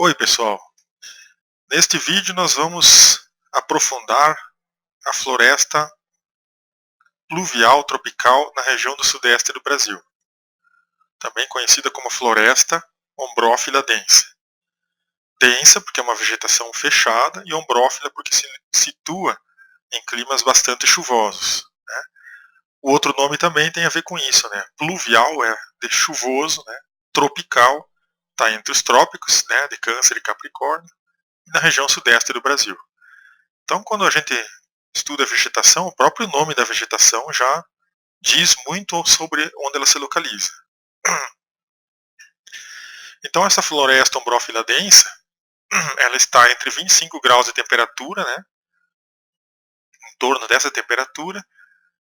Oi pessoal, neste vídeo nós vamos aprofundar a floresta pluvial tropical na região do sudeste do Brasil, também conhecida como floresta ombrófila densa. Densa porque é uma vegetação fechada e ombrófila porque se situa em climas bastante chuvosos. O outro nome também tem a ver com isso, né? Pluvial é de chuvoso, né? Tropical está entre os trópicos, né? De Câncer e Capricórnio, e na região sudeste do Brasil. Então, quando a gente estuda a vegetação, o próprio nome da vegetação já diz muito sobre onde ela se localiza. Então, essa floresta ombrófila densa, ela está entre 25 graus de temperatura, né, em torno dessa temperatura,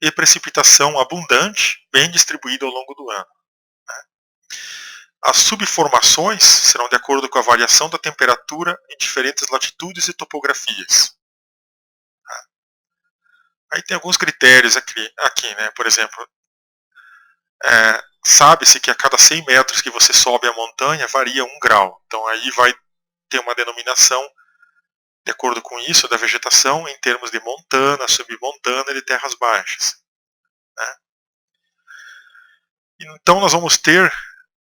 e precipitação abundante, bem distribuída ao longo do ano. As subformações serão de acordo com a variação da temperatura em diferentes latitudes e topografias. Aí tem alguns critérios aqui, né? Por exemplo, sabe-se que a cada 100 metros que você sobe a montanha varia 1 grau. Então aí vai ter uma denominação, de acordo com isso, da vegetação em termos de montana, submontana e de terras baixas. Né? Então nós vamos ter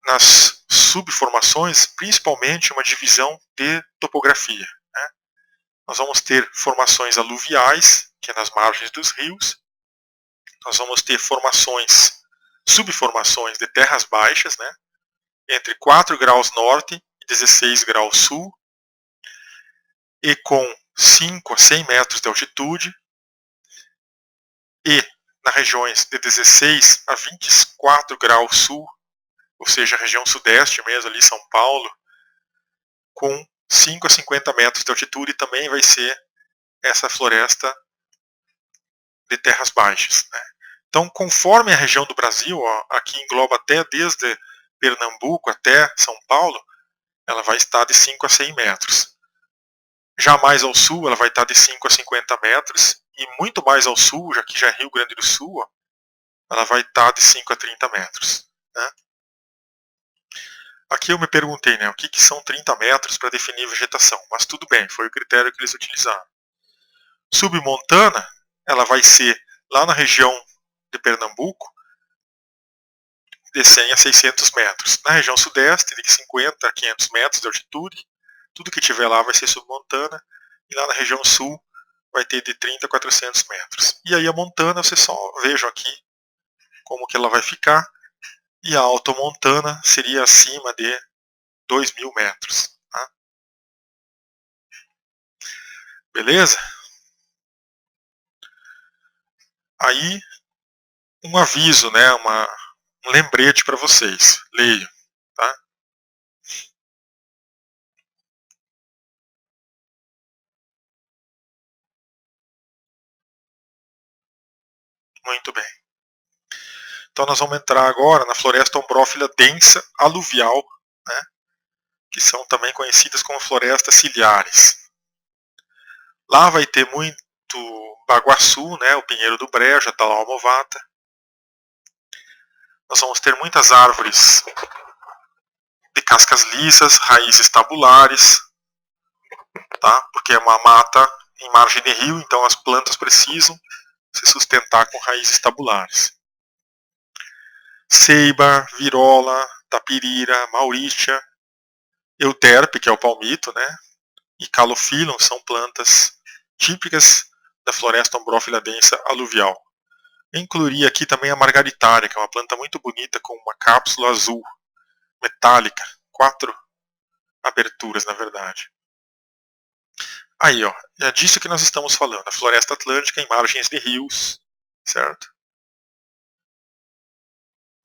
nas subformações principalmente uma divisão de topografia. Né? Nós vamos ter formações aluviais, que é nas margens dos rios. Nós vamos ter subformações de terras baixas, né? Entre 4 graus norte e 16 graus sul, e com 5 a 100 metros de altitude, e nas regiões de 16 a 24 graus sul, ou seja, a região sudeste mesmo, ali São Paulo, com 5 a 50 metros de altitude, também vai ser essa floresta de terras baixas. Né? Então, conforme a região do Brasil, aqui engloba até desde Pernambuco até São Paulo, ela vai estar de 5 a 100 metros. Já mais ao sul, ela vai estar de 5 a 50 metros, e muito mais ao sul, já que já é Rio Grande do Sul, ela vai estar de 5 a 30 metros. Né? Aqui eu me perguntei, né, o que são 30 metros para definir vegetação, mas tudo bem, foi o critério que eles utilizaram. Submontana, ela vai ser lá na região de Pernambuco, de 100 a 600 metros. Na região sudeste, de 50 a 500 metros de altitude, tudo que tiver lá vai ser submontana, e lá na região sul vai ter de 30 a 400 metros. E aí a montana, vocês só vejam aqui como que ela vai ficar, e a altomontana seria acima de 2.000 metros. Tá? Beleza? Aí, um aviso, né, um lembrete para vocês. Leiam. Tá? Muito bem. Então nós vamos entrar agora na floresta ombrófila densa aluvial, né, que são também conhecidas como florestas ciliares. Lá vai ter muito baguaçu, né, o pinheiro do brejo, a talau movata. Nós vamos ter muitas árvores de cascas lisas, raízes tabulares, tá? Porque é uma mata em margem de rio, então as plantas precisam se sustentar com raízes tabulares. Ceiba, virola, tapirira, mauritia, euterpe, que é o palmito, né? E calophyllum são plantas típicas da floresta ombrófila densa aluvial. Eu incluiria aqui também a margaritária, que é uma planta muito bonita com uma cápsula azul, metálica, 4 aberturas na verdade. Aí, ó, é disso que nós estamos falando, a floresta atlântica em margens de rios, certo?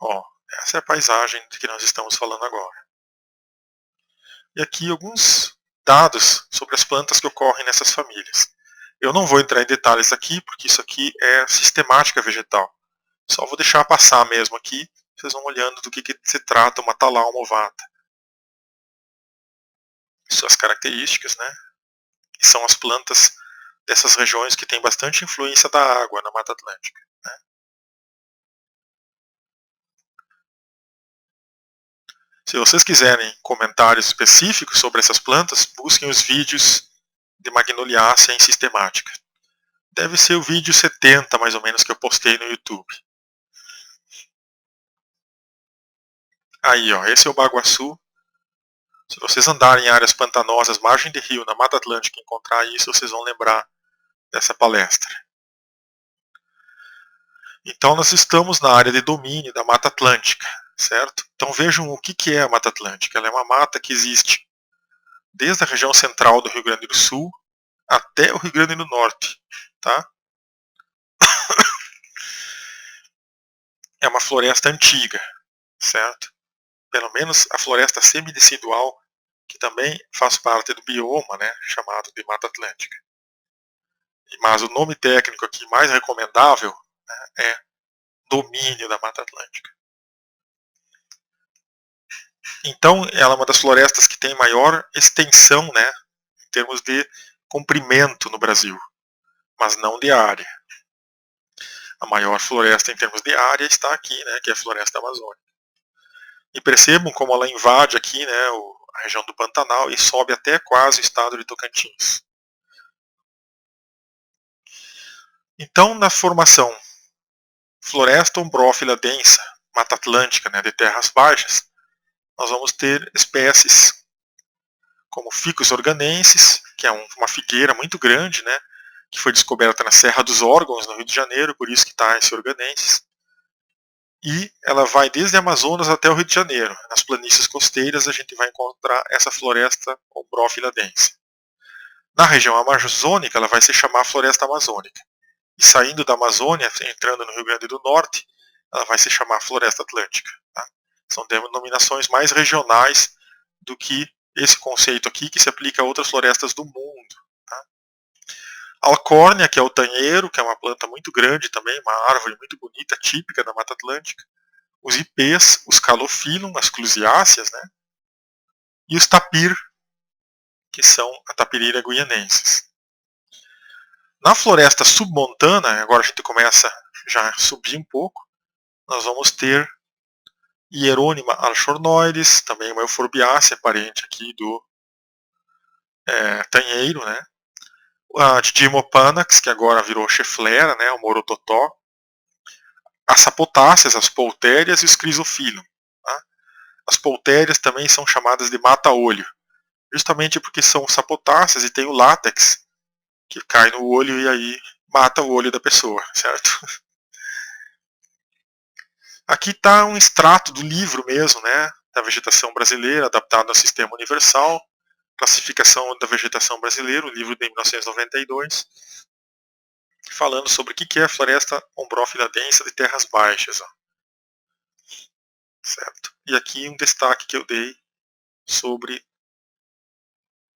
Ó, essa é a paisagem de que nós estamos falando agora. E aqui alguns dados sobre as plantas que ocorrem nessas famílias. Eu não vou entrar em detalhes aqui, porque isso aqui é sistemática vegetal. Só vou deixar passar mesmo aqui, vocês vão olhando do que se trata uma talau movata. Suas características, né? Que são as plantas dessas regiões que têm bastante influência da água na Mata Atlântica. Se vocês quiserem comentários específicos sobre essas plantas, busquem os vídeos de Magnoliaceae em sistemática. Deve ser o vídeo 70, mais ou menos, que eu postei no YouTube. Aí, ó, esse é o baguaçu. Se vocês andarem em áreas pantanosas, margem de rio, na Mata Atlântica, e encontrar isso, vocês vão lembrar dessa palestra. Então nós estamos na área de domínio da Mata Atlântica, certo? Então vejam o que é a Mata Atlântica. Ela é uma mata que existe desde a região central do Rio Grande do Sul até o Rio Grande do Norte, tá? É uma floresta antiga, certo? Pelo menos a floresta semidecidual, que também faz parte do bioma, né, chamado de Mata Atlântica. Mas o nome técnico aqui mais recomendável, né, é domínio da Mata Atlântica. Então, ela é uma das florestas que tem maior extensão, né, em termos de comprimento no Brasil, mas não de área. A maior floresta em termos de área está aqui, né, que é a floresta amazônica. E percebam como ela invade aqui, né, a região do Pantanal e sobe até quase o estado de Tocantins. Então, na formação floresta ombrófila densa, Mata Atlântica, né, de terras baixas, nós vamos ter espécies como Ficus organensis, que é uma figueira muito grande, né, que foi descoberta na Serra dos Órgãos, no Rio de Janeiro, por isso que está esse organensis. E ela vai desde Amazonas até o Rio de Janeiro. Nas planícies costeiras a gente vai encontrar essa floresta ombrófila densa. Na região amazônica ela vai se chamar floresta amazônica. E saindo da Amazônia, entrando no Rio Grande do Norte, ela vai se chamar floresta atlântica. Tá? São denominações mais regionais do que esse conceito aqui, que se aplica a outras florestas do mundo. Tá? Alcórnia, que é o tanheiro, que é uma planta muito grande também, uma árvore muito bonita, típica da Mata Atlântica. Os ipês, os calophyllum, as clusiáceas, né? E os tapir, que são a tapirira guianensis. Na floresta submontana, agora a gente começa já a subir um pouco, nós vamos ter Hieronyma alchornoides, também uma euforbiácea, parente aqui do tanheiro, né? A Didymopanax, que agora virou cheflera, né? O morototó. As sapotáceas, as poltérias e os crisophyllum. Tá? As poltérias também são chamadas de mata-olho, justamente porque são sapotáceas e tem o látex, que cai no olho e aí mata o olho da pessoa, certo? Aqui está um extrato do livro mesmo, né, da vegetação brasileira, adaptado ao Sistema Universal, Classificação da Vegetação Brasileira, o livro de 1992, falando sobre o que é a floresta ombrófila densa de terras baixas. Ó. Certo? E aqui um destaque que eu dei sobre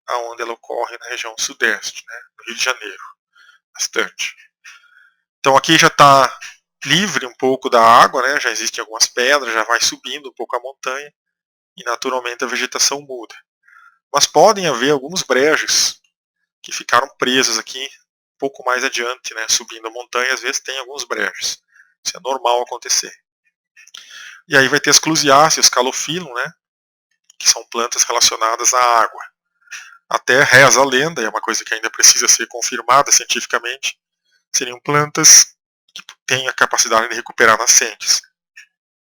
aonde ela ocorre na região sudeste, né, no Rio de Janeiro, bastante. Então aqui já está livre um pouco da água, né, já existem algumas pedras, já vai subindo um pouco a montanha e naturalmente a vegetação muda. Mas podem haver alguns brejos que ficaram presos aqui um pouco mais adiante, né, subindo a montanha, às vezes tem alguns brejos. Isso é normal acontecer. E aí vai ter as clusiáceas, os calophyllum, né, que são plantas relacionadas à água. Até reza a lenda, é uma coisa que ainda precisa ser confirmada cientificamente, seriam plantas que têm a capacidade de recuperar nascentes.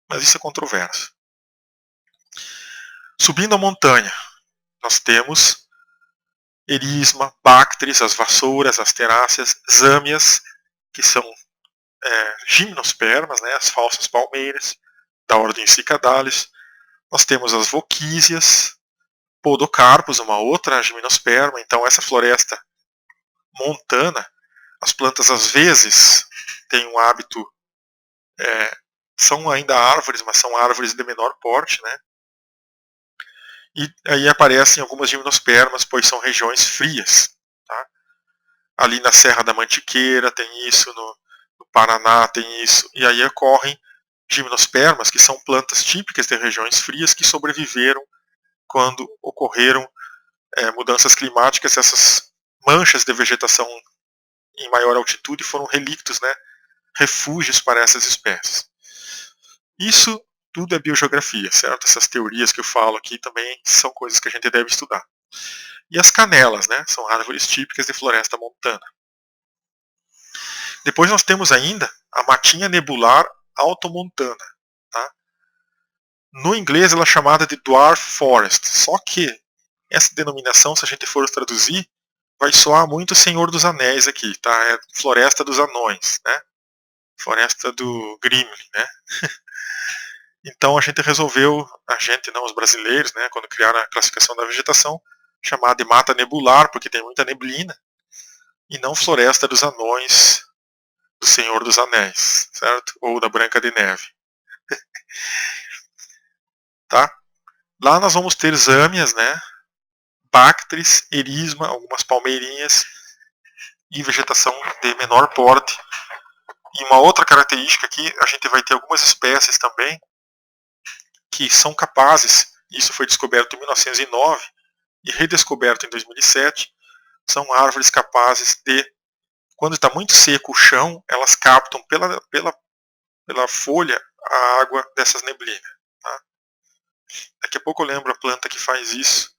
Mas isso é controverso. Subindo a montanha, nós temos erisma, bácteres, as vassouras, as teráceas, zâmias, que são gimnospermas, né, as falsas palmeiras, da ordem Cicadalis. Nós temos as voquísias, podocarpos, uma outra gimnosperma. Então essa floresta montana, as plantas às vezes têm um hábito, são ainda árvores, mas são árvores de menor porte, né? E aí aparecem algumas gimnospermas, pois são regiões frias. Tá? Ali na Serra da Mantiqueira tem isso, no Paraná tem isso, e aí ocorrem gimnospermas, que são plantas típicas de regiões frias que sobreviveram quando ocorreram mudanças climáticas. Essas manchas de vegetação em maior altitude foram relictos, né, refúgios para essas espécies. Isso Tudo é biogeografia, certo? Essas teorias que eu falo aqui também são coisas que a gente deve estudar. E as canelas, né? São árvores típicas de floresta montana. Depois nós temos ainda a matinha nebular altomontana. Tá? No inglês ela é chamada de dwarf forest, só que essa denominação, se a gente for traduzir, vai soar muito Senhor dos Anéis aqui, tá? É Floresta dos Anões, né? Floresta do Gimli, né? Então a gente resolveu, a gente não, os brasileiros, né, quando criaram a classificação da vegetação, chamar de mata nebular, porque tem muita neblina, e não Floresta dos Anões, do Senhor dos Anéis, certo? Ou da Branca de Neve. Tá? Lá nós vamos ter zâmias, né? Bactris, erisma, algumas palmeirinhas e vegetação de menor porte. E uma outra característica aqui, a gente vai ter algumas espécies também que são capazes, isso foi descoberto em 1909 e redescoberto em 2007, são árvores capazes de, quando está muito seco o chão, elas captam pela folha a água dessas neblinas. Tá? Daqui a pouco eu lembro a planta que faz isso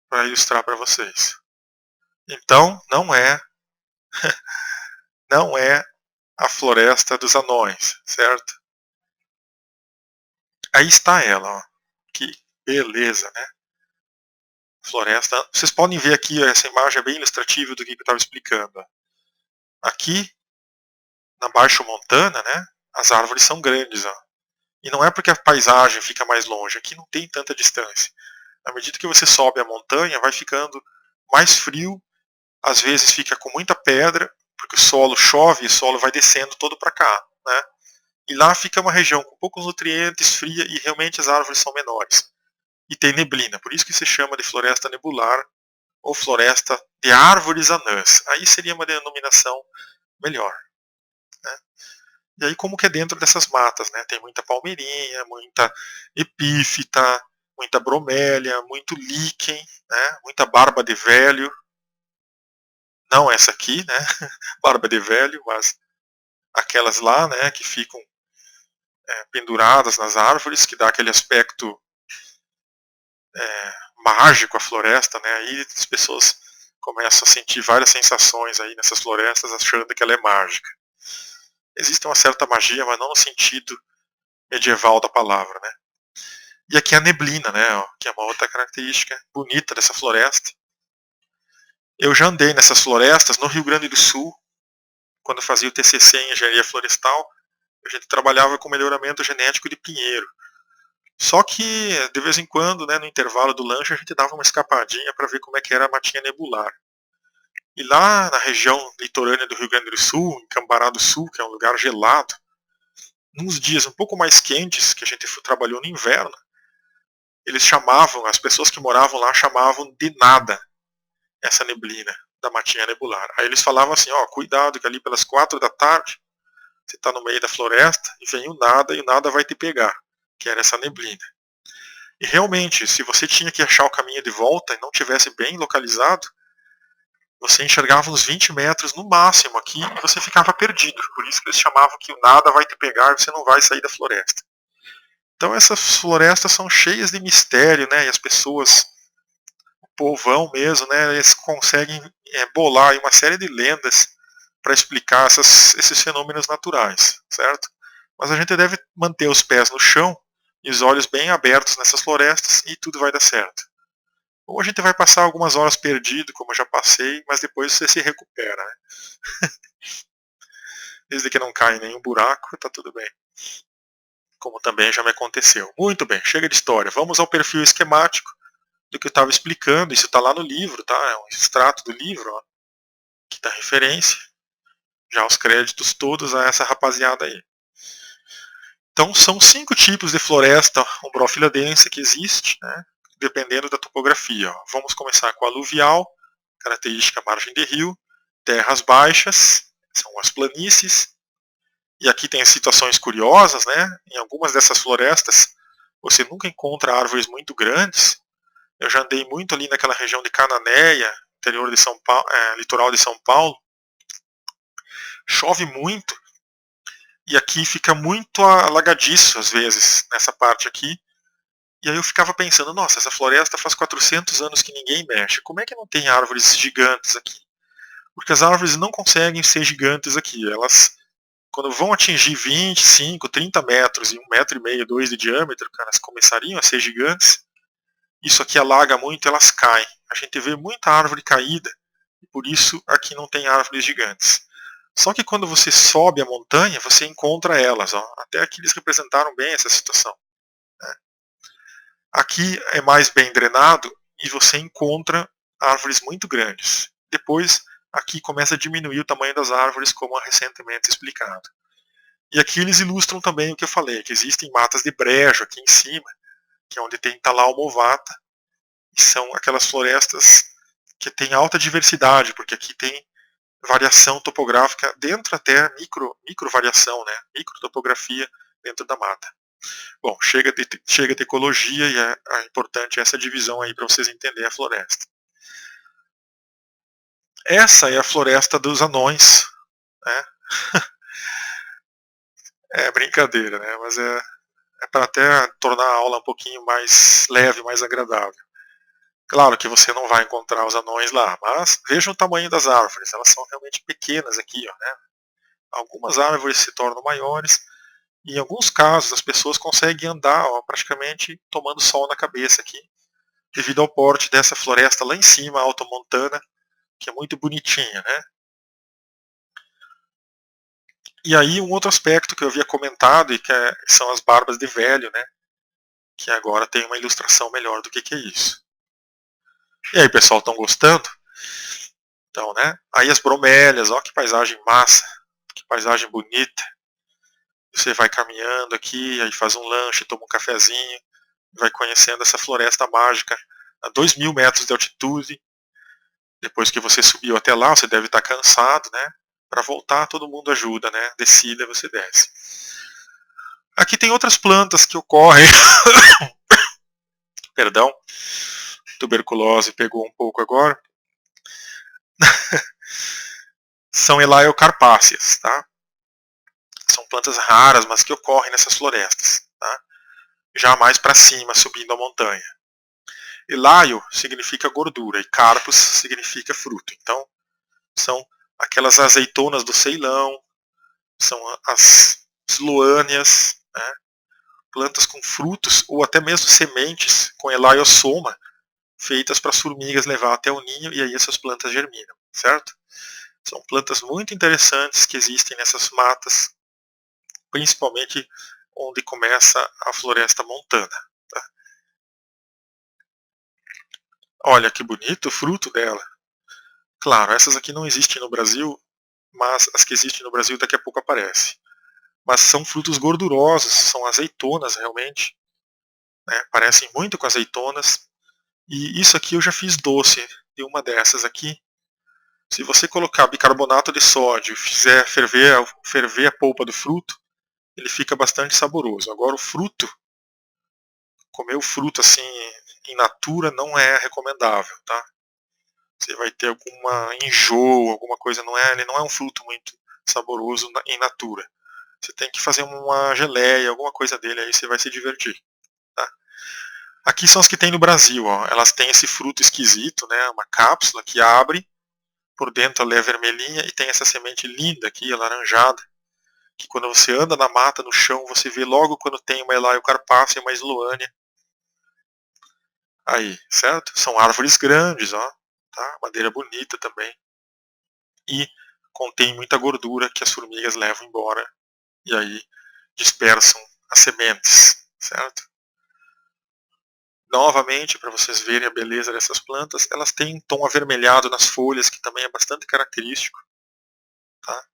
para ilustrar para vocês. Então, não é a floresta dos anões, certo? Aí está ela, ó. Que beleza, né? Floresta. Vocês podem ver aqui, essa imagem é bem ilustrativa do que eu estava explicando. Aqui, na Baixo Montana, né? As árvores são grandes, ó. E não é porque a paisagem fica mais longe, aqui não tem tanta distância. À medida que você sobe a montanha, vai ficando mais frio, às vezes fica com muita pedra, porque o solo chove e o solo vai descendo todo para cá, né? E lá fica uma região com poucos nutrientes, fria, e realmente as árvores são menores. E tem neblina, por isso que se chama de floresta nebular ou floresta de árvores anãs. Aí seria uma denominação melhor. Né? E aí como que é dentro dessas matas, né? Tem muita palmeirinha, muita epífita, muita bromélia, muito líquen, né? Muita barba de velho. Não essa aqui, né? Barba de velho, mas aquelas lá, né? Que ficam penduradas nas árvores, que dá aquele aspecto mágico à floresta, né? Aí as pessoas começam a sentir várias sensações aí nessas florestas, achando que ela é mágica. Existe uma certa magia, mas não no sentido medieval da palavra, né? E aqui a neblina, né? Ó, que é uma outra característica bonita dessa floresta. Eu já andei nessas florestas no Rio Grande do Sul, quando eu fazia o TCC em engenharia florestal, a gente trabalhava com melhoramento genético de pinheiro. Só que, de vez em quando, né, no intervalo do lanche, a gente dava uma escapadinha para ver como é que era a matinha nebular. E lá na região litorânea do Rio Grande do Sul, em Cambará do Sul, que é um lugar gelado, nos dias um pouco mais quentes, que a gente trabalhou no inverno, eles chamavam, as pessoas que moravam lá chamavam de nada essa neblina da matinha nebular. Aí eles falavam assim, ó, cuidado que ali pelas 4 da tarde, você está no meio da floresta e vem o nada e o nada vai te pegar, que era essa neblina. E realmente, se você tinha que achar o caminho de volta e não tivesse bem localizado, você enxergava uns 20 metros no máximo aqui e você ficava perdido. Por isso que eles chamavam que o nada vai te pegar e você não vai sair da floresta. Então essas florestas são cheias de mistério, né? E as pessoas, o povão mesmo, né? Eles conseguem bolar uma série de lendas para explicar esses fenômenos naturais, certo? Mas a gente deve manter os pés no chão e os olhos bem abertos nessas florestas e tudo vai dar certo. Ou a gente vai passar algumas horas perdido, como eu já passei, mas depois você se recupera, né? Desde que não caia em nenhum buraco, tá tudo bem. Como também já me aconteceu. Muito bem, chega de história. Vamos ao perfil esquemático do que eu estava explicando. Isso está lá no livro, tá? É um extrato do livro, ó, que dá referência. Já os créditos todos a essa rapaziada aí. Então são 5 tipos de floresta umbrófila densa que existe, né? Dependendo da topografia. Ó. Vamos começar com a aluvial, característica margem de rio, terras baixas, são as planícies, e aqui tem situações curiosas, né? Em algumas dessas florestas você nunca encontra árvores muito grandes. Eu já andei muito ali naquela região de Cananéia, interior de São Paulo, litoral de São Paulo. Chove muito E aqui fica muito alagadiço às vezes, nessa parte aqui. E aí eu ficava pensando, nossa, essa floresta faz 400 anos que ninguém mexe. Como é que não tem árvores gigantes aqui? Porque as árvores não conseguem ser gigantes aqui. Elas, quando vão atingir 25, 30 metros e 1,5 m, 2 de diâmetro, cara, elas começariam a ser gigantes. Isso aqui alaga muito, elas caem. A gente vê muita árvore caída, e por isso aqui não tem árvores gigantes. Só que quando você sobe a montanha, você encontra elas. Ó. Até aqui eles representaram bem essa situação. Né? Aqui é mais bem drenado e você encontra árvores muito grandes. Depois, aqui começa a diminuir o tamanho das árvores, como recentemente explicado. E aqui eles ilustram também o que eu falei, que existem matas de brejo aqui em cima, que é onde tem Talau movata, e são aquelas florestas que têm alta diversidade, porque aqui tem variação topográfica dentro até micro variação, né? Micro topografia dentro da mata. Bom, chega de ecologia e é importante essa divisão aí para vocês entenderem a floresta. Essa é a floresta dos anões, né? É brincadeira, né? Mas é para até tornar a aula um pouquinho mais leve, mais agradável. Claro que você não vai encontrar os anões lá, mas vejam o tamanho das árvores, elas são realmente pequenas aqui, ó, né? Algumas árvores se tornam maiores, e em alguns casos as pessoas conseguem andar ó, praticamente tomando sol na cabeça aqui, devido ao porte dessa floresta lá em cima, altomontana, que é muito bonitinha, né? E aí um outro aspecto que eu havia comentado, e que são as barbas de velho, né? Que agora tem uma ilustração melhor do que é isso. E aí, pessoal, estão gostando? Então, né? Aí as bromélias, ó que paisagem massa, que paisagem bonita. Você vai caminhando aqui, aí faz um lanche, toma um cafezinho, vai conhecendo essa floresta mágica a 2.000 metros de altitude. Depois que você subiu até lá, você deve estar cansado, né? Para voltar, todo mundo ajuda, né? Descida, você desce. Aqui tem outras plantas que ocorrem. Perdão, tuberculose pegou um pouco agora. São elaiocarpáceas, tá? São plantas raras, mas que ocorrem nessas florestas, tá? Já mais para cima, subindo a montanha. Elaio significa gordura e carpos significa fruto. Então, são aquelas azeitonas do Ceilão, são as sloâneas, né? Plantas com frutos ou até mesmo sementes com elaiosoma, feitas para as formigas levar até o ninho e aí essas plantas germinam, certo? São plantas muito interessantes que existem nessas matas, principalmente onde começa a floresta montana. Tá? Olha que bonito o fruto dela. Claro, essas aqui não existem no Brasil, mas as que existem no Brasil daqui a pouco aparecem. Mas são frutos gordurosos, são azeitonas realmente, né? Parecem muito com azeitonas. E isso aqui eu já fiz doce de uma dessas aqui. Se você colocar bicarbonato de sódio e fizer ferver a polpa do fruto, ele fica bastante saboroso. Agora o fruto, comer o fruto assim in natura não é recomendável, tá? Você vai ter alguma enjoo, alguma coisa, ele não é um fruto muito saboroso in natura. Você tem que fazer uma geleia, alguma coisa dele, aí você vai se divertir. Tá? Aqui são as que tem no Brasil, ó. Elas têm esse fruto esquisito, né? Uma cápsula que abre, por dentro ela é vermelhinha e tem essa semente linda aqui, alaranjada, que quando você anda na mata, no chão, você vê logo quando tem uma elaiocarpácea e uma sloânia. Aí, certo? São árvores grandes, ó. Tá? Madeira bonita também. E contém muita gordura que as formigas levam embora e aí dispersam as sementes, certo? Novamente, para vocês verem a beleza dessas plantas, elas têm um tom avermelhado nas folhas, que também é bastante característico. Tá?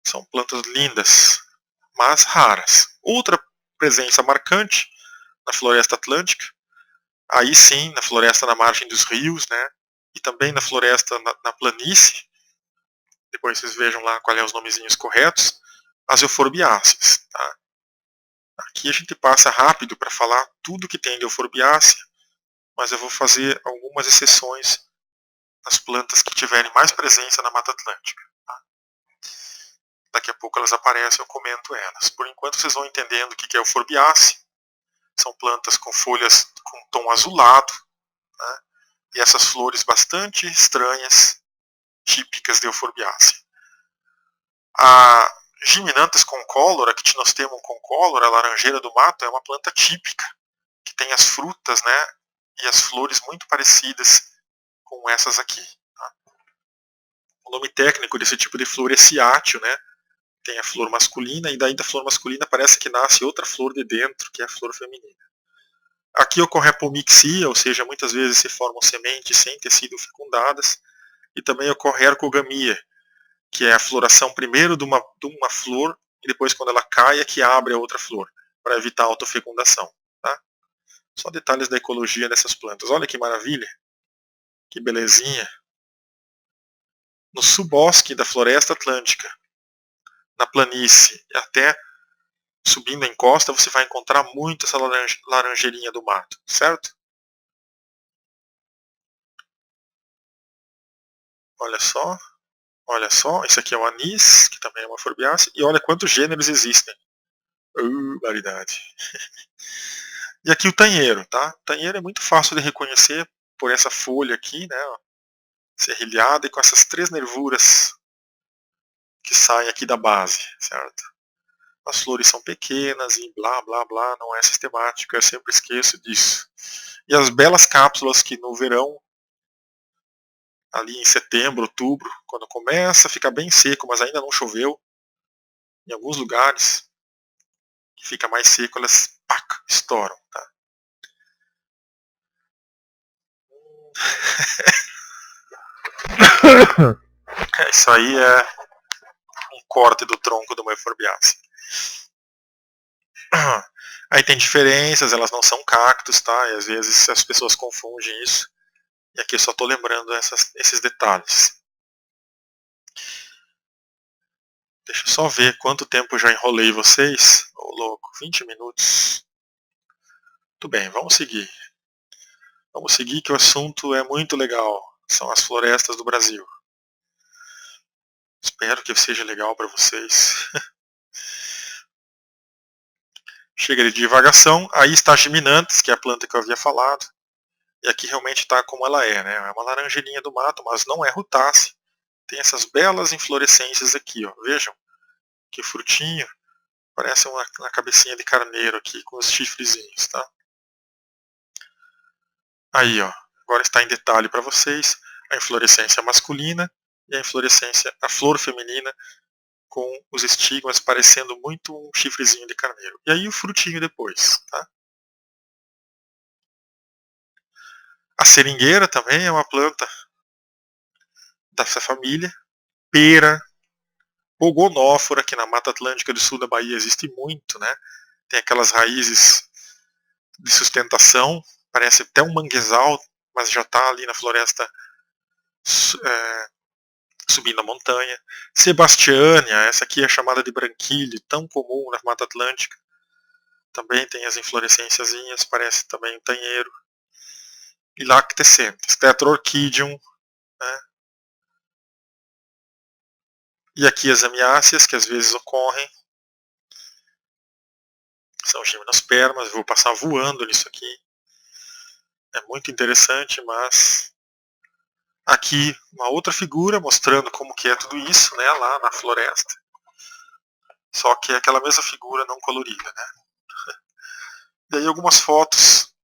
São plantas lindas, mas raras. Outra presença marcante na floresta atlântica, aí sim, na floresta na margem dos rios, né? E também na floresta na planície, depois vocês vejam lá quais são os nomezinhos corretos, as euforbiáceas. Tá? Aqui a gente passa rápido para falar tudo que tem de euforbiácea, mas eu vou fazer algumas exceções nas plantas que tiverem mais presença na Mata Atlântica. Tá? Daqui a pouco elas aparecem, eu comento elas. Por enquanto vocês vão entendendo o que é euforbiácea. São plantas com folhas com tom azulado, né? E essas flores bastante estranhas, típicas de euforbiácea. A Gymnanthus concolor, a Quitinostemmon concolor, a laranjeira do mato, é uma planta típica, que tem as frutas, né, e as flores muito parecidas com essas aqui. Tá? O nome técnico desse tipo de flor é ciátio, né? Tem a flor masculina, e daí da flor masculina parece que nasce outra flor de dentro, que é a flor feminina. Aqui ocorre a apomixia, ou seja, muitas vezes se formam sementes sem ter sido fecundadas, e também ocorre a ercogamia, que é a floração primeiro de uma flor, e depois quando ela cai é que abre a outra flor, para evitar a autofecundação. Tá? Só detalhes da ecologia dessas plantas. Olha que maravilha, que belezinha. No subbosque da floresta atlântica, na planície, até subindo a encosta, você vai encontrar muito essa laranjeirinha do mato, certo? Olha só, esse aqui é o anis, que também é uma forbiácea, e olha quantos gêneros existem. Variedade. E aqui o tanheiro, tá? O tanheiro é muito fácil de reconhecer por essa folha aqui, né? Serrilhada e com essas 3 nervuras que saem aqui da base, certo? As flores são pequenas e blá blá blá, não é sistemático, eu sempre esqueço disso. E as belas cápsulas que no verão, ali em setembro, outubro, quando começa a ficar bem seco, mas ainda não choveu, em alguns lugares que fica mais seco, elas estouram, tá? Isso aí é um corte do tronco de uma euforbiácea. Aí tem diferenças, elas não são cactos, tá? E às vezes as pessoas confundem isso. E aqui eu só estou lembrando esses detalhes. Deixa eu só ver quanto tempo eu já enrolei vocês. Ô louco, 20 minutos. Tudo bem, vamos seguir. Vamos seguir que o assunto é muito legal. São as florestas do Brasil. Espero que seja legal para vocês. Chega de divagação. Aí está a Gymnanthus, que é a planta que eu havia falado. E aqui realmente está como ela é, né? É uma laranjeirinha do mato, mas não é rutácea. Tem essas belas inflorescências aqui, ó. Vejam que frutinho. Parece uma cabecinha de carneiro aqui, com os chifrezinhos, tá? Aí, ó. Agora está em detalhe para vocês a inflorescência masculina e a flor feminina, com os estigmas parecendo muito um chifrezinho de carneiro. E aí o frutinho depois, tá? A seringueira também é uma planta dessa família. Pera, pogonófora, que na Mata Atlântica do sul da Bahia existe muito, né? Tem aquelas raízes de sustentação, parece até um manguezal, mas já está ali na floresta subindo a montanha. Sebastiânia, essa aqui é chamada de branquilho, tão comum na Mata Atlântica. Também tem as inflorescênciazinhas, parece também um tanheiro. E Lactescentes, Tetraorchidium, né? E aqui as amiáceas, que às vezes ocorrem. São gimnospermas, vou passar voando nisso aqui. É muito interessante, mas aqui uma outra figura mostrando como que é tudo isso, né, lá na floresta. Só que é aquela mesma figura não colorida, né? E aí algumas fotos.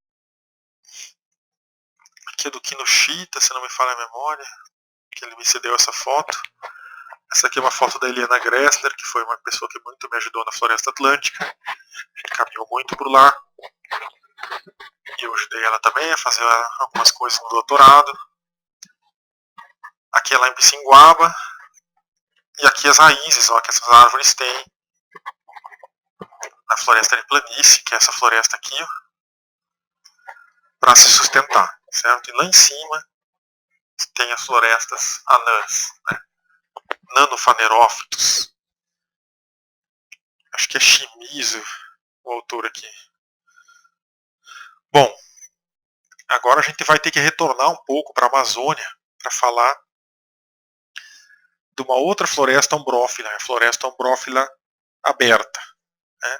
Aqui é do Kinoshita, se não me falha a memória, que ele me cedeu essa foto. Essa aqui é uma foto da Eliana Gressler, que foi uma pessoa que muito me ajudou na Floresta Atlântica. A gente caminhou muito por lá. E eu ajudei ela também a fazer algumas coisas no doutorado. Aqui é lá em Pissinguaba. E aqui as raízes, ó, que essas árvores têm na floresta de planície, que é essa floresta aqui, para se sustentar, certo? E lá em cima tem as florestas anãs, né? Nanofanerófitos. Acho que é Shimizu o autor aqui. Bom, agora a gente vai ter que retornar um pouco para a Amazônia para falar de uma outra floresta ombrófila, a floresta ombrófila aberta. Né?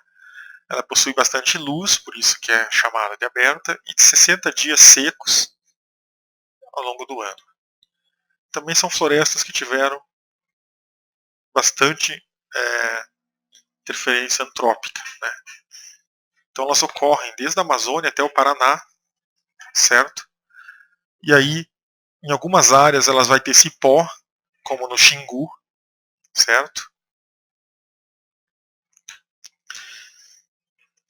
Ela possui bastante luz, por isso que é chamada de aberta, e de 60 dias secos ao longo do ano. Também são florestas que tiveram bastante interferência antrópica. Né? Então elas ocorrem desde a Amazônia até o Paraná, certo? E aí, em algumas áreas elas vão ter cipó, como no Xingu, certo?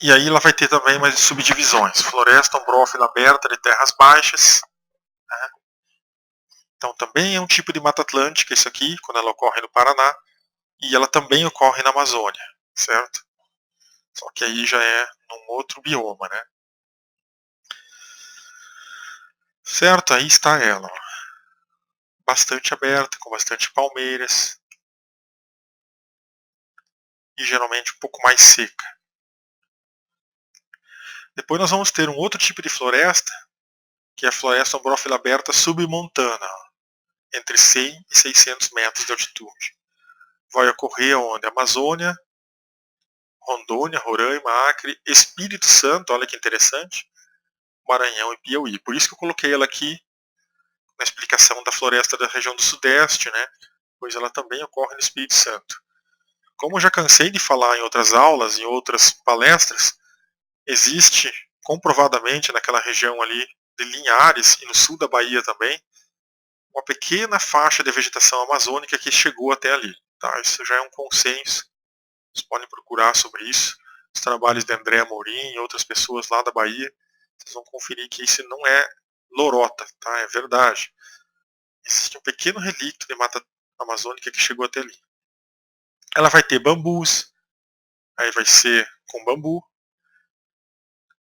E aí ela vai ter também mais subdivisões. Floresta ombrófila aberta de terras baixas. Né? Então também é um tipo de Mata Atlântica isso aqui, quando ela ocorre no Paraná. E ela também ocorre na Amazônia, certo? Só que aí já é num outro bioma, né? Certo, aí está ela. Bastante aberta, com bastante palmeiras. E geralmente um pouco mais seca. Depois nós vamos ter um outro tipo de floresta, que é a floresta ombrófila aberta submontana, entre 100 e 600 metros de altitude. Vai ocorrer onde? Amazônia, Rondônia, Roraima, Acre, Espírito Santo, olha que interessante, Maranhão e Piauí. Por isso que eu coloquei ela aqui na explicação da floresta da região do Sudeste, né? Pois ela também ocorre no Espírito Santo. Como eu já cansei de falar em outras aulas, em outras palestras, existe comprovadamente naquela região ali de Linhares e no sul da Bahia também, uma pequena faixa de vegetação amazônica que chegou até ali. Tá? Isso já é um consenso. Vocês podem procurar sobre isso. Os trabalhos de André Amorim e outras pessoas lá da Bahia. Vocês vão conferir que isso não é lorota, tá? É verdade. Existe um pequeno relíquio de mata amazônica que chegou até ali. Ela vai ter bambus, aí vai ser com bambu,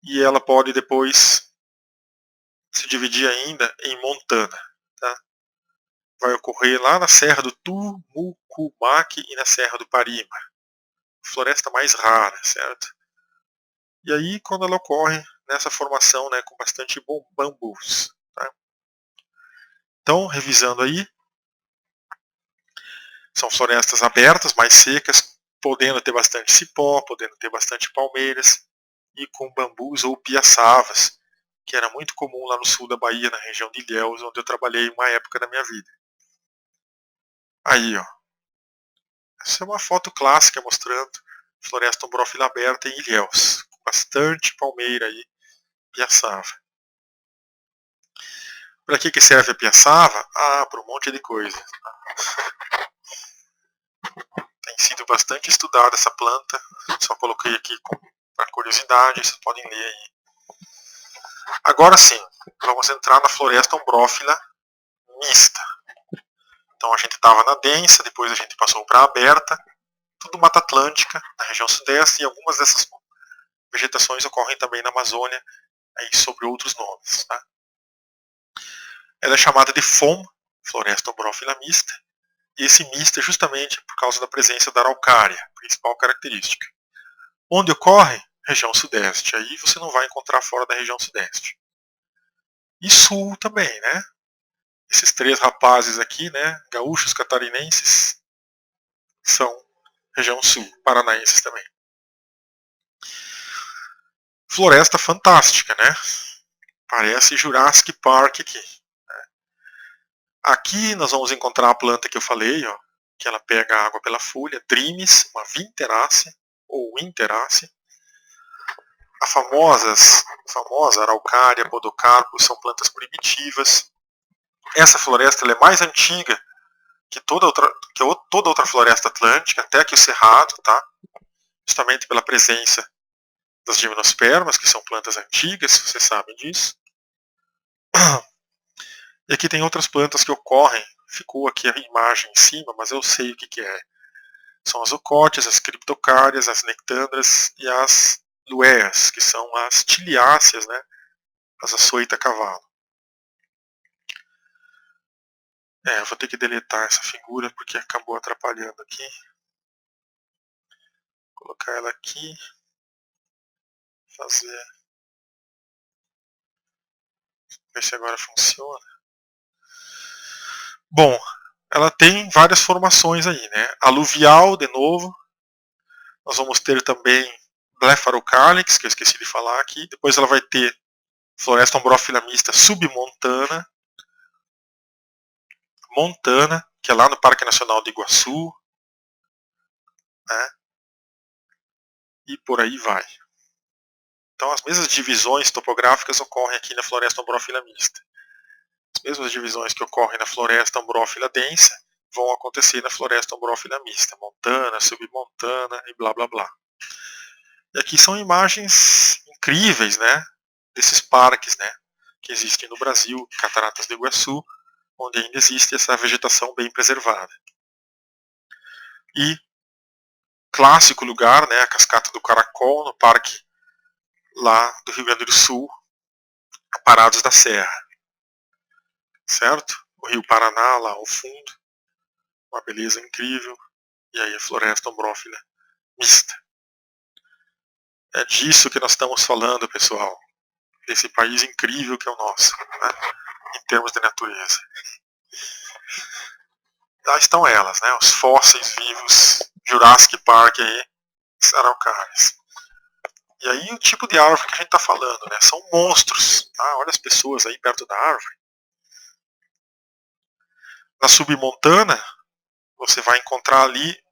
e ela pode depois se dividir ainda em montana. Tá? Vai ocorrer lá na Serra do Tumucumaque e na Serra do Parima. Floresta mais rara, certo? E aí, quando ela ocorre nessa formação, né, com bastante bambus. Tá? Então, revisando aí, são florestas abertas, mais secas, podendo ter bastante cipó, podendo ter bastante palmeiras, e com bambus ou piaçavas, que era muito comum lá no sul da Bahia, na região de Ilhéus, onde eu trabalhei uma época da minha vida. Aí, ó. Essa é uma foto clássica mostrando floresta ombrófila aberta em Ilhéus, com bastante palmeira aí, piaçava. Para que serve a piaçava? Ah, para um monte de coisa. Tem sido bastante estudada essa planta, só coloquei aqui para curiosidade, vocês podem ler aí. Agora sim, vamos entrar na floresta ombrófila mista. Então a gente estava na densa, depois a gente passou para a aberta, tudo Mata Atlântica, na região sudeste, e algumas dessas vegetações ocorrem também na Amazônia, aí sobre outros nomes. Tá? Ela é chamada de FOM, floresta ombrófila mista, e esse mista é justamente por causa da presença da araucária, principal característica. Onde ocorre? Região sudeste. Aí você não vai encontrar fora da região sudeste. E sul também, né? Esses três rapazes aqui, né? Gaúchos catarinenses, são região sul, paranaenses também. Floresta fantástica, né? Parece Jurassic Park aqui. Aqui nós vamos encontrar a planta que eu falei, ó, que ela pega água pela folha, Trimes, uma Vinterácea ou Interácea. A famosa araucária, podocarpo, são plantas primitivas. Essa floresta ela é mais antiga que toda outra floresta atlântica, até que o cerrado, tá? Justamente pela presença das gimnospermas, que são plantas antigas, vocês sabem disso. E aqui tem outras plantas que ocorrem, ficou aqui a imagem em cima, mas eu sei o que é. São as ocótias, as criptocárias, as nectandras e as luéas, que são as tiliáceas, né? As açoita-cavalo. Eu vou ter que deletar essa figura porque acabou atrapalhando aqui. Vou colocar ela aqui. Fazer. Ver se agora funciona. Bom, ela tem várias formações aí, né? Aluvial, de novo. Nós vamos ter também Blephorocalix, que eu esqueci de falar aqui. Depois ela vai ter floresta ombrófila mista submontana, montana, que é lá no Parque Nacional do Iguaçu, né? E por aí vai. Então as mesmas divisões topográficas ocorrem aqui na floresta ombrófila mista. As mesmas divisões que ocorrem na floresta ombrófila densa vão acontecer na floresta ombrófila mista, montana, submontana e blá blá blá. E aqui são imagens incríveis, né, desses parques, né, que existem no Brasil, Cataratas do Iguaçu, onde ainda existe essa vegetação bem preservada. E clássico lugar, né, a Cascata do Caracol, no parque lá do Rio Grande do Sul, Parados da Serra, certo? O Rio Paraná lá ao fundo, uma beleza incrível, e aí a floresta ombrófila mista. É disso que nós estamos falando, pessoal, desse país incrível que é o nosso, né, em termos de natureza. Lá estão elas, né, os fósseis vivos, Jurassic Park aí, araucárias. E aí o tipo de árvore que a gente está falando, né, são monstros, tá? Olha as pessoas aí perto da árvore. Na submontana, você vai encontrar ali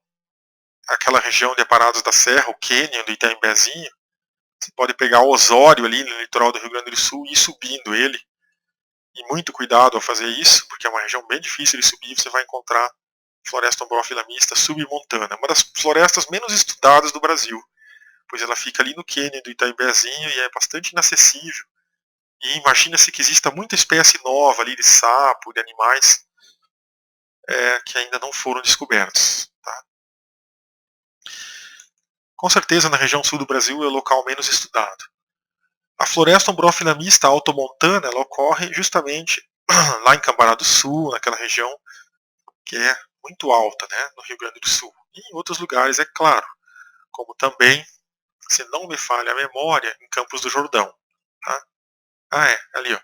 aquela região de Parados da Serra, o cânion do Itaimbezinho. Você pode pegar o Osório ali no litoral do Rio Grande do Sul e ir subindo ele. E muito cuidado ao fazer isso, porque é uma região bem difícil de subir. Você vai encontrar floresta ombrófila mista submontana, uma das florestas menos estudadas do Brasil, pois ela fica ali no cânion do Itaimbezinho e é bastante inacessível. E imagina-se que exista muita espécie nova ali de sapo, de animais que ainda não foram descobertos. Tá? Com certeza na região sul do Brasil é o local menos estudado. A floresta ombrófila mista altomontana ela ocorre justamente lá em Cambará do Sul, naquela região que é muito alta, né, no Rio Grande do Sul. E em outros lugares, é claro, como também, se não me falha a memória, em Campos do Jordão. Tá? Ah, é, ali, ó.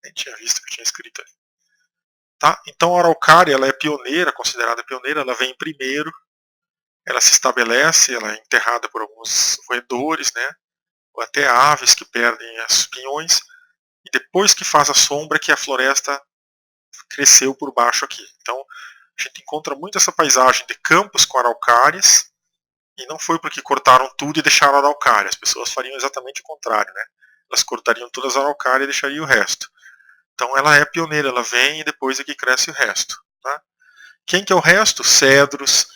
Nem tinha visto que tinha escrito ali. Tá? Então a araucária ela é pioneira, considerada pioneira, ela vem primeiro, ela se estabelece, ela é enterrada por alguns roedores, né, ou até aves que perdem os pinhões, e depois que faz a sombra que a floresta cresceu por baixo aqui. Então a gente encontra muito essa paisagem de campos com araucárias, e não foi porque cortaram tudo e deixaram araucária, as pessoas fariam exatamente o contrário, né? Elas cortariam todas as araucárias e deixariam o resto. Então ela é pioneira, ela vem e depois é que cresce o resto. Tá? Quem que é o resto? Cedros,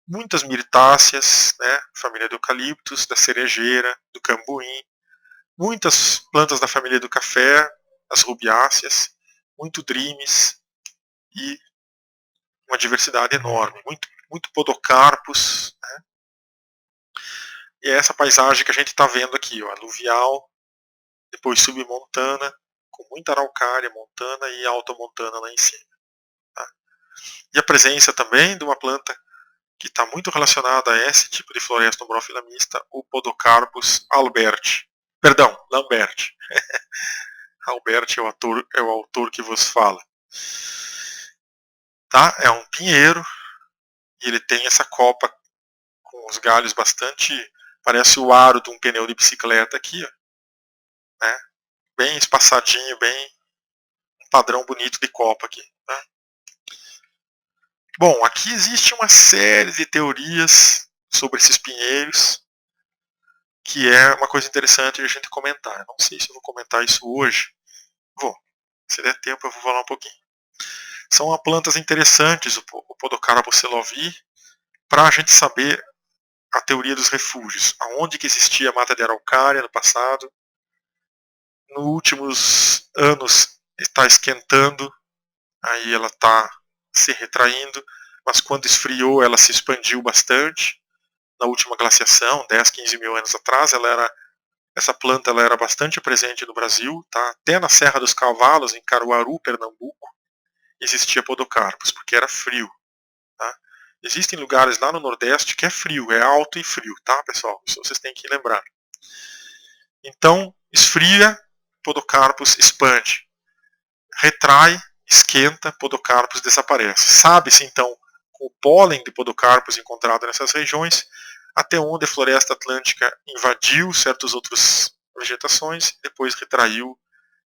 muitas mirtáceas, né? Família do eucaliptus, da cerejeira, do cambuim, muitas plantas da família do café, as rubiáceas, muito drimes e uma diversidade enorme, muito podocarpos, né? E é essa paisagem que a gente está vendo aqui, ó, aluvial, depois submontana, com muita araucária montana e altomontana lá em cima. Tá? E a presença também de uma planta que está muito relacionada a esse tipo de floresta ombrófila mista, o Podocarpus alberti. Perdão, Lamberti. Alberti é o autor que vos fala. Tá? É um pinheiro e ele tem essa copa com os galhos bastante, parece o aro de um pneu de bicicleta aqui, ó, né? Bem espaçadinho, bem um padrão bonito de copa aqui. Tá? Bom, aqui existe uma série de teorias sobre esses pinheiros, que é uma coisa interessante a gente comentar. Não sei se eu vou comentar isso hoje. Vou. Se der tempo eu vou falar um pouquinho. São plantas interessantes, o Podocarpus celovi, para a gente saber a teoria dos refúgios. Aonde que existia a mata de araucária no passado. Nos últimos anos está esquentando, aí ela está se retraindo, mas quando esfriou ela se expandiu bastante. Na última glaciação, 10, 15 mil anos atrás, essa planta ela era bastante presente no Brasil, tá? Até na Serra dos Cavalos, em Caruaru, Pernambuco, existia Podocarpus, porque era frio. Tá? Existem lugares lá no Nordeste que é frio, é alto e frio, tá, pessoal? Isso vocês têm que lembrar. Então, esfria, Podocarpus expande. Retrai, esquenta, Podocarpus desaparece. Sabe-se então, com o pólen de Podocarpus encontrado nessas regiões, até onde a floresta atlântica invadiu certas outras vegetações e depois retraiu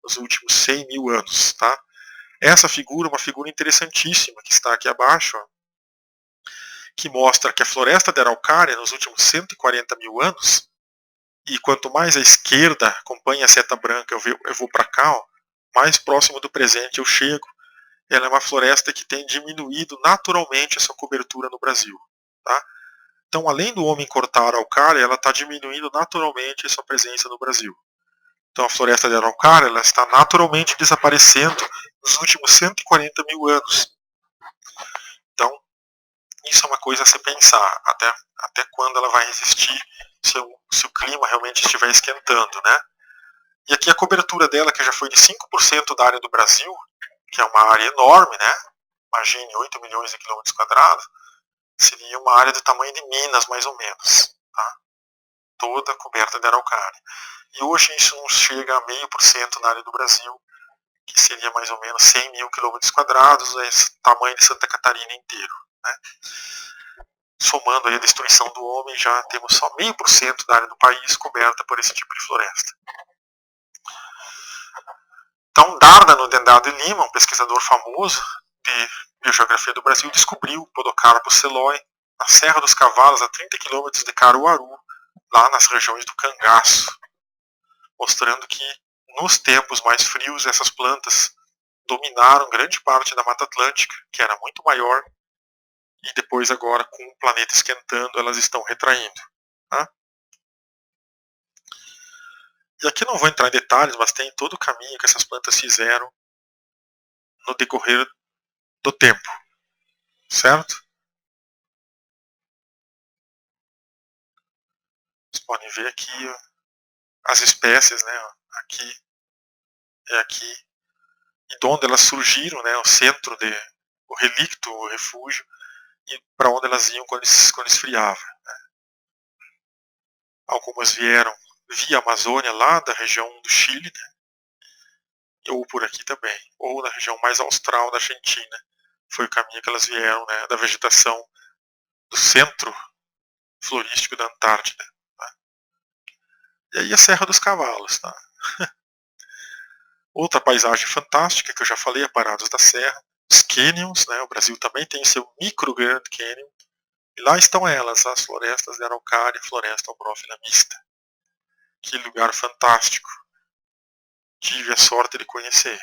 nos últimos 100 mil anos. Tá? Essa figura é uma figura interessantíssima que está aqui abaixo, ó, que mostra que a floresta de Araucária nos últimos 140 mil anos, e quanto mais à esquerda acompanha a seta branca eu vou para cá, ó, mais próximo do presente eu chego. Ela é uma floresta que tem diminuído naturalmente a sua cobertura no Brasil. Tá? Então, além do homem cortar a araucária, ela está diminuindo naturalmente a sua presença no Brasil. Então, a floresta de araucária ela está naturalmente desaparecendo nos últimos 140 mil anos. Então, isso é uma coisa a se pensar, até quando ela vai resistir se o clima realmente estiver esquentando, né? E aqui a cobertura dela, que já foi de 5% da área do Brasil, que é uma área enorme, né? Imagine 8 milhões de quilômetros quadrados, seria uma área do tamanho de Minas, mais ou menos, tá? Toda coberta de araucária. E hoje isso não chega a 0,5% na área do Brasil, que seria mais ou menos 100 mil quilômetros quadrados, é esse tamanho de Santa Catarina inteiro, né? Somando aí a destruição do homem, já temos só 0,5% da área do país coberta por esse tipo de floresta. Então, Dárdano de Andrade Lima, um pesquisador famoso de biogeografia do Brasil, descobriu o Podocarpus seloi na Serra dos Cavalos, a 30 km de Caruaru, lá nas regiões do Cangaço, mostrando que nos tempos mais frios essas plantas dominaram grande parte da Mata Atlântica, que era muito maior, e depois agora, com o planeta esquentando, elas estão retraindo. Tá? E aqui não vou entrar em detalhes, mas tem todo o caminho que essas plantas fizeram no decorrer do tempo, certo? Vocês podem ver aqui ó, as espécies, né? Aqui é aqui, e de onde elas surgiram, né? O centro, o relicto, o refúgio, e para onde elas iam quando esfriava. Né? Algumas vieram via Amazônia, lá da região do Chile, né? Ou por aqui também, ou na região mais austral da Argentina. Foi o caminho que elas vieram, né? Da vegetação do centro florístico da Antártida. Tá? E aí a Serra dos Cavalos. Tá? Outra paisagem fantástica que eu já falei, a Parados da Serra, os canyons, né? O Brasil também tem seu micro Grand Canyon, e lá estão elas, as florestas de araucária, floresta ombrófila mista. Que lugar fantástico. Tive a sorte de conhecer,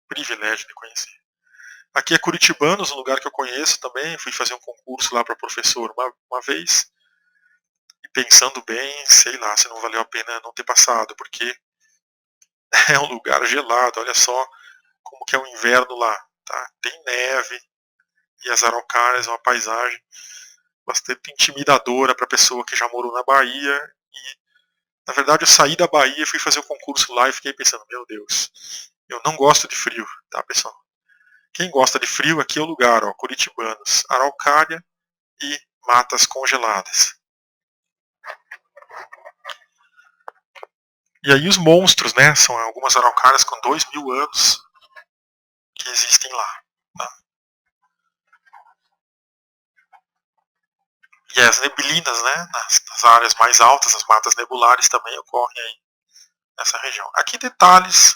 privilégio de conhecer. Aqui é Curitibanos, um lugar que eu conheço também, fui fazer um concurso lá para professor uma vez, e pensando bem, sei lá, se não valeu a pena não ter passado, porque é um lugar gelado, olha só como que é o inverno lá, tá? Tem neve, e as araucárias é uma paisagem bastante intimidadora para a pessoa que já morou na Bahia, e na verdade eu saí da Bahia, fui fazer o concurso lá e fiquei pensando, meu Deus, eu não gosto de frio, tá pessoal? Quem gosta de frio, aqui é o lugar, ó, Curitibanos, araucária e matas congeladas. E aí os monstros, né, são algumas araucárias com 2.000 anos que existem lá. Tá? E as neblinas, né, nas áreas mais altas, as matas nebulares também ocorrem aí nessa região. Aqui detalhes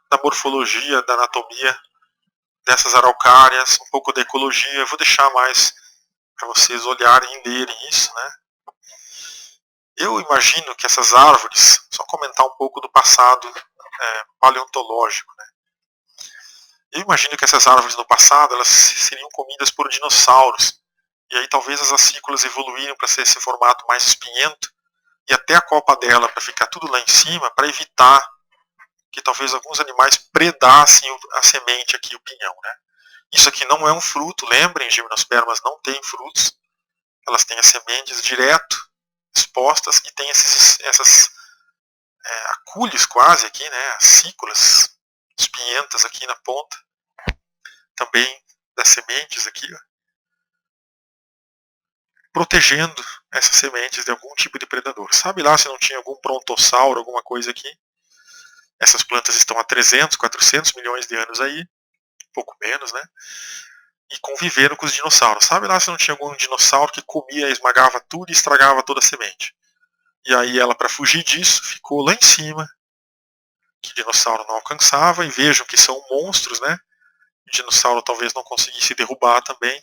da morfologia, da anatomia dessas araucárias, um pouco da ecologia. Eu vou deixar mais para vocês olharem e lerem isso, né? Eu imagino que essas árvores, só comentar um pouco do passado paleontológico, né? Eu imagino que essas árvores no passado elas seriam comidas por dinossauros, e aí talvez as acículas evoluíram para ser esse formato mais espinhento, e até a copa dela para ficar tudo lá em cima, para evitar que talvez alguns animais predassem a semente aqui, o pinhão, né? Isso aqui não é um fruto, lembrem, gimnospermas não têm frutos, elas têm as sementes direto expostas e tem essas acúlios quase aqui, né, as cículas espinhentas aqui na ponta, também das sementes aqui, ó, protegendo essas sementes de algum tipo de predador. Sabe lá se não tinha algum brontossauro, alguma coisa aqui? Essas plantas estão há 300, 400 milhões de anos aí, pouco menos, né? E conviveram com os dinossauros. Sabe lá se não tinha algum dinossauro que comia, esmagava tudo e estragava toda a semente. E aí ela, para fugir disso, ficou lá em cima, que o dinossauro não alcançava, e vejam que são monstros, né? O dinossauro talvez não conseguisse derrubar também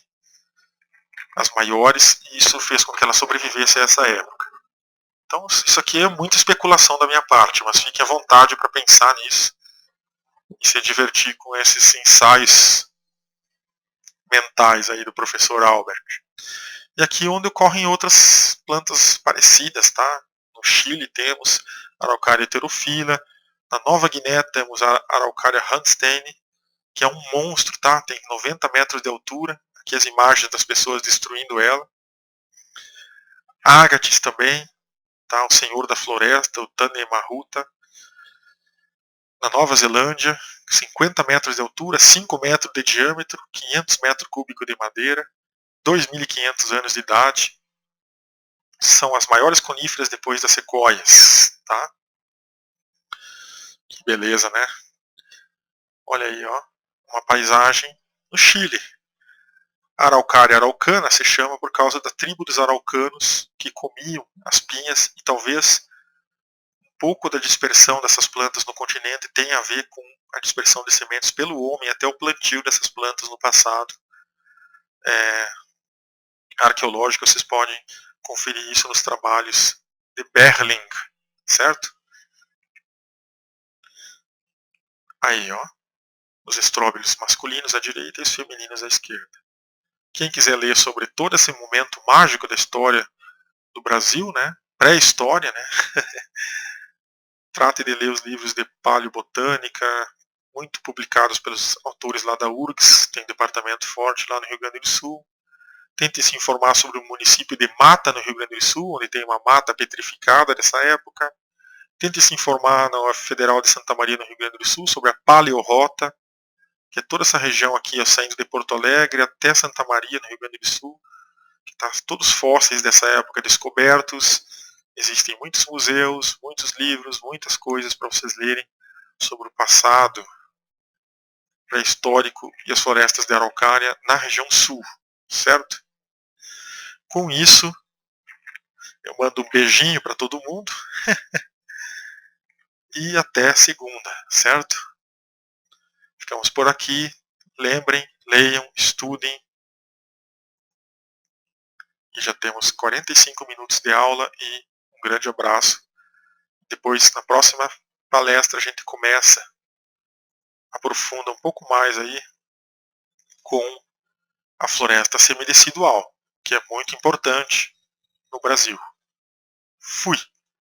as maiores, e isso fez com que ela sobrevivesse a essa época. Então isso aqui é muita especulação da minha parte, mas fiquem à vontade para pensar nisso e se divertir com esses ensaios mentais aí do professor Albert. E aqui onde ocorrem outras plantas parecidas, tá? No Chile temos Araucaria heterofila, na Nova Guiné temos a Araucaria Handstein, que é um monstro, tá? Tem 90 metros de altura. Aqui as imagens das pessoas destruindo ela. Agates também, tá? O Senhor da Floresta, o Tane Mahuta. Na Nova Zelândia, 50 metros de altura, 5 metros de diâmetro, 500 metros cúbicos de madeira, 2.500 anos de idade. São as maiores coníferas depois das sequoias, tá? Que beleza, né? Olha aí, ó, uma paisagem no Chile. A Araucária araucana se chama por causa da tribo dos araucanos que comiam as pinhas, e talvez um pouco da dispersão dessas plantas no continente tenha a ver com a dispersão de sementes pelo homem até o plantio dessas plantas no passado. Arqueológico, vocês podem conferir isso nos trabalhos de Berling, certo? Aí, ó, os estróbilos masculinos à direita e os femininos à esquerda. Quem quiser ler sobre todo esse momento mágico da história do Brasil, né, pré-história, né, trate de ler os livros de paleobotânica, muito publicados pelos autores lá da URGS, tem um departamento forte lá no Rio Grande do Sul. Tente se informar sobre o município de Mata, no Rio Grande do Sul, onde tem uma mata petrificada dessa época. Tente se informar na Federal de Santa Maria, no Rio Grande do Sul, sobre a Paleorrota, que é toda essa região aqui, ó, saindo de Porto Alegre até Santa Maria, no Rio Grande do Sul, que tá todos fósseis dessa época descobertos. Existem muitos museus, muitos livros, muitas coisas para vocês lerem sobre o passado pré-histórico e as florestas de Araucária na região sul, certo? Com isso, eu mando um beijinho para todo mundo e até segunda, certo? Ficamos por aqui. Lembrem, leiam, estudem. E já temos 45 minutos de aula e um grande abraço. Depois, na próxima palestra, a gente começa, aprofunda um pouco mais aí com a floresta semidecidual, que é muito importante no Brasil. Fui!